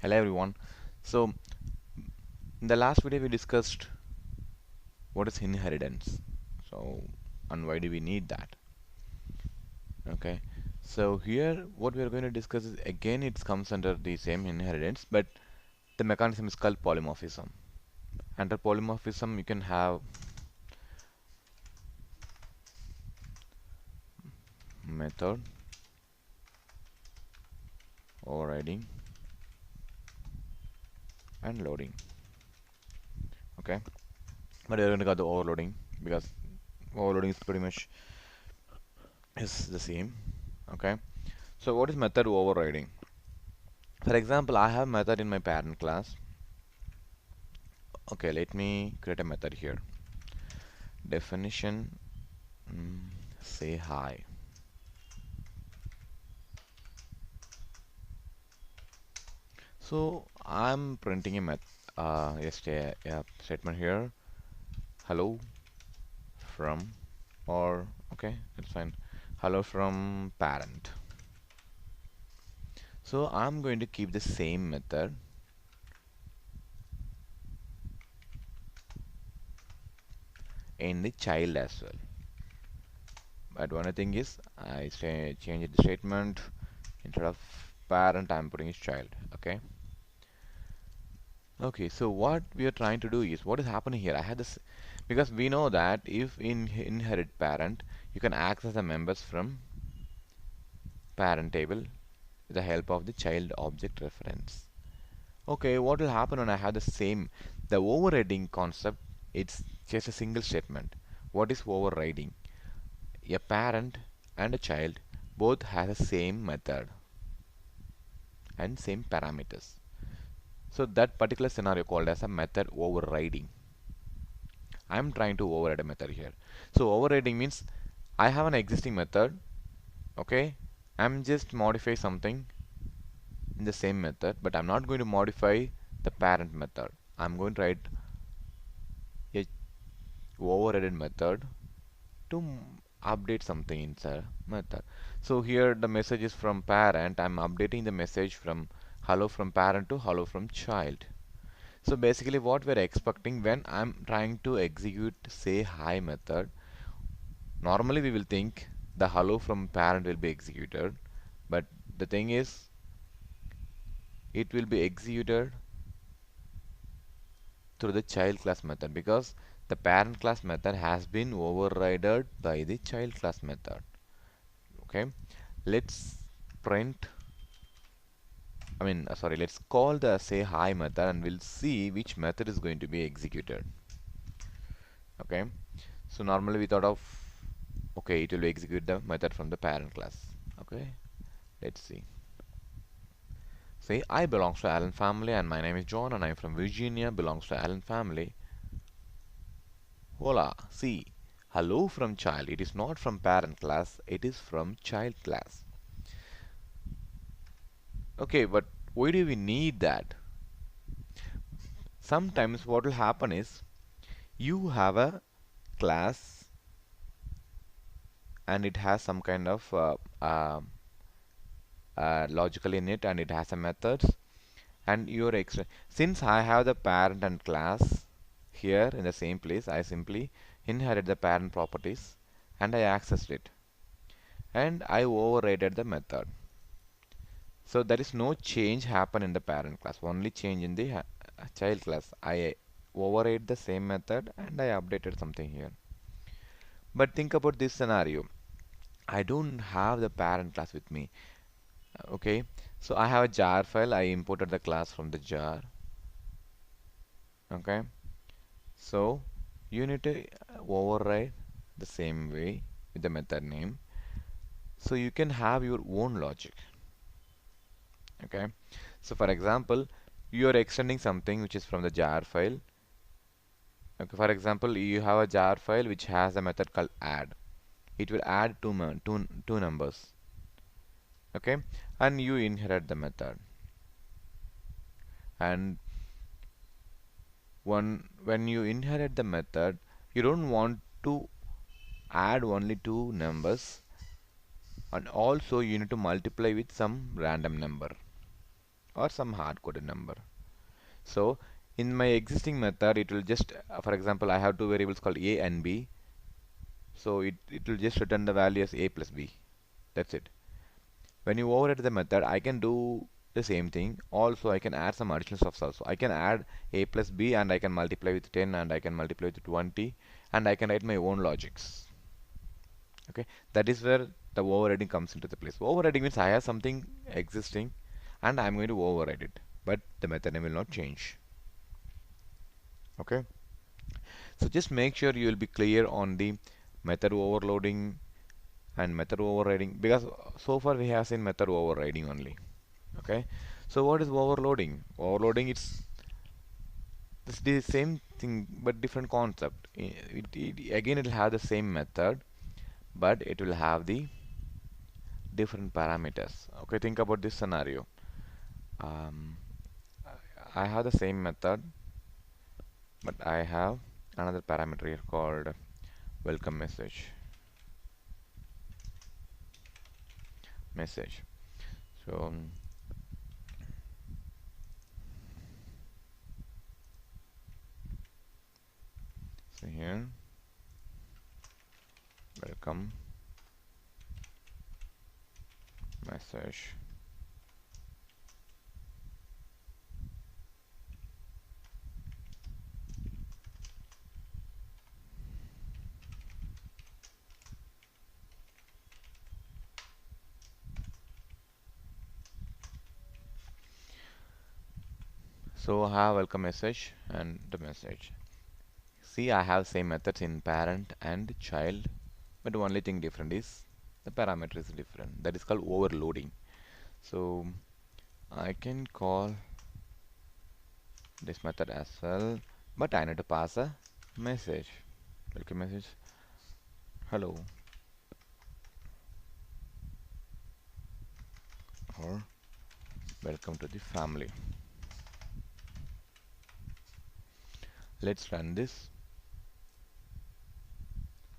Hello everyone. So in the last video we discussed what is inheritance. So and why do we need that? Okay. So here what we are going to discuss is again it comes under the same inheritance, but the mechanism is called polymorphism. Under polymorphism you can have method, overriding and loading. Okay. But we are going to go the overloading because overloading is pretty much is the same. Okay. So what is method overriding? For example, I have method in my parent class. Okay, let me create a method here. Definition, mm, say hi. So I'm printing a statement here. Hello from, or okay, that's fine. Hello from parent. So I'm going to keep the same method in the child as well. But one thing is, I say change the statement instead of parent, I'm putting is child. Okay. Okay, so what we are trying to do is what is happening here. I had this because we know that if in inherit parent, you can access the members from parent table with the help of the child object reference. Okay, what will happen when I have the same the overriding concept? It's just a single statement. What is overriding? A parent and a child both have the same method and same parameters. So that particular scenario called as a method overriding. I'm trying to override a method here. So overriding means I have an existing method, okay? I'm just modify something in the same method, but I'm not going to modify the parent method. I'm going to write a overridden method to update something inside method. So here the message is from parent. I'm updating the message from hello from parent to hello from child. So basically what we're expecting when I'm trying to execute say hi method, normally we will think the hello from parent will be executed, but the thing is it will be executed through the child class method because the parent class method has been overridden by the child class method. Okay, let's print sorry, let's call the say hi method and we'll see which method is going to be executed. Okay, so normally we thought of okay, it will execute the method from the parent class. Okay, let's see. Say I belongs to Allen family and my name is John and I'm from Virginia, belongs to Allen family. Hola, see, hello from child. It is not from parent class, it is from child class. Okay, but why do we need that? Sometimes what will happen is you have a class and it has some kind of logical in it and it has a methods and your extra since I have the parent and class here in the same place, I simply inherit the parent properties and I accessed it and I overrated the method. So there is no change happen in the parent class, only change in the child class. I override the same method and I updated something here. But think about this scenario. I don't have the parent class with me. Okay, so I have a jar file. I imported the class from the jar. Okay, so you need to override the same way with the method name. So you can have your own logic. Okay, so for example, you are extending something which is from the jar file. Okay, for example, you have a jar file which has a method called add. It will add two numbers. Okay, and you inherit the method. And when you inherit the method, you don't want to add only two numbers, and also you need to multiply with some random number. or some hard-coded number. So in my existing method, it will just, for example, I have two variables called a and b. So it will just return the value as a plus b. That's it. When you override the method, I can do the same thing. Also, I can add some additional stuff also. I can add a plus b and I can multiply with 10 and I can multiply with 20 and I can write my own logics. Okay, that is where the overriding comes into the place. Overriding means I have something existing and I'm going to override it, but the method name will not change. Okay, so just make sure you will be clear on the method overloading and method overriding, because so far we have seen method overriding only. Okay, so what is overloading? Overloading, it's the same thing but different concept. Again, it will have the same method, but it will have the different parameters. Okay, think about this scenario. um, I have the same method, but I have another parameter here called welcome message. So so here, welcome message. So I have welcome message and the message. See, I have same methods in parent and child, but the only thing different is the parameter is different. That is called overloading. So I can call this method as well, but I need to pass a message. Welcome message. Hello, or welcome to the family. Let's run this.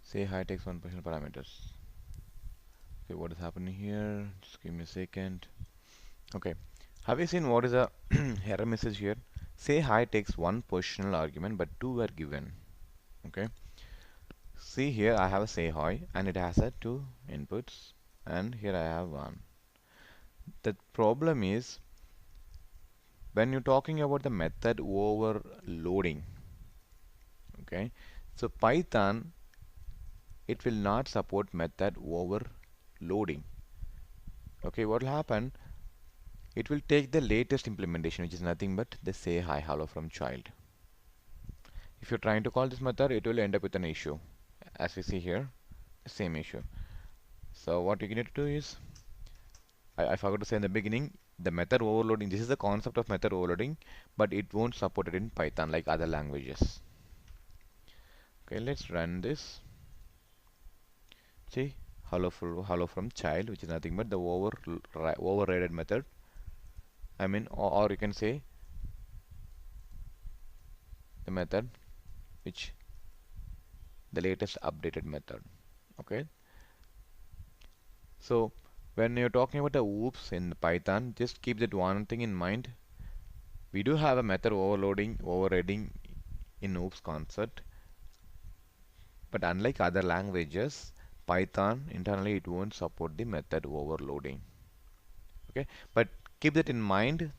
Say hi takes one personal parameters. Okay, what is happening here? Just give me a second. Okay, have you seen what is a error message here? Say hi takes one positional argument, but two were given. Okay, see here I have a say hi and it has a two inputs, and here I have one. The problem is when you're talking about the method overloading. Okay, so Python, it will not support method overloading. Okay, what will happen? It will take the latest implementation, which is nothing but the say hi hello from child. If you're trying to call this method, it will end up with an issue. As we see here, the same issue. So what you need to do is, I forgot to say in the beginning, the method overloading, this is the concept of method overloading, but it won't support it in Python like other languages. Okay, let's run this. See, hello from child, which is nothing but the overridden method. I mean, or you can say the method which the latest updated method. Okay, so when you're talking about the oops in Python, just keep that one thing in mind. We do have a method overriding in oops concept, but unlike other languages, Python internally it won't support the method overloading. Okay, but keep that in mind.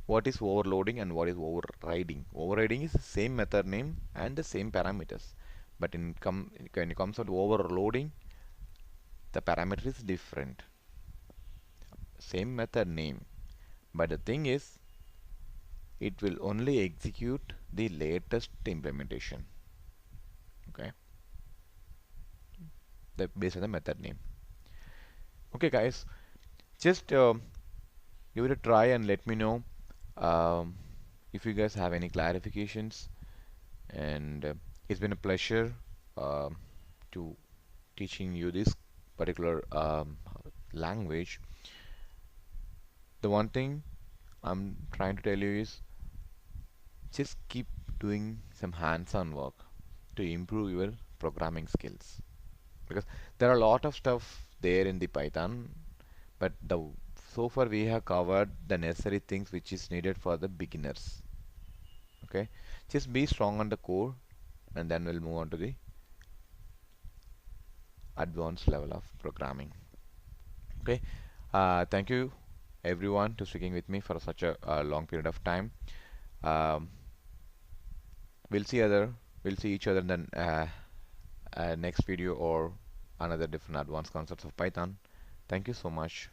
What is overloading and what is overriding? Overriding is the same method name and the same parameters, but when it comes to overloading, the parameter is different. Same method name, but the thing is, it will only execute the latest implementation. Okay, based on the method name. Okay, guys, just give it a try and let me know um, if you guys have any clarifications. And it's been a pleasure um to teaching you this particular language. The one thing I'm trying to tell you is just keep doing some hands-on work to improve your programming skills, because there are a lot of stuff there in the Python, but the so far we have covered the necessary things which is needed for the beginners. Okay, just be strong on the core, and then we'll move on to the advanced level of programming. Okay, thank you everyone to sticking with me for such a long period of time. Um, we'll see other we'll see each other in the next video or another different advanced concepts of Python. Thank you so much.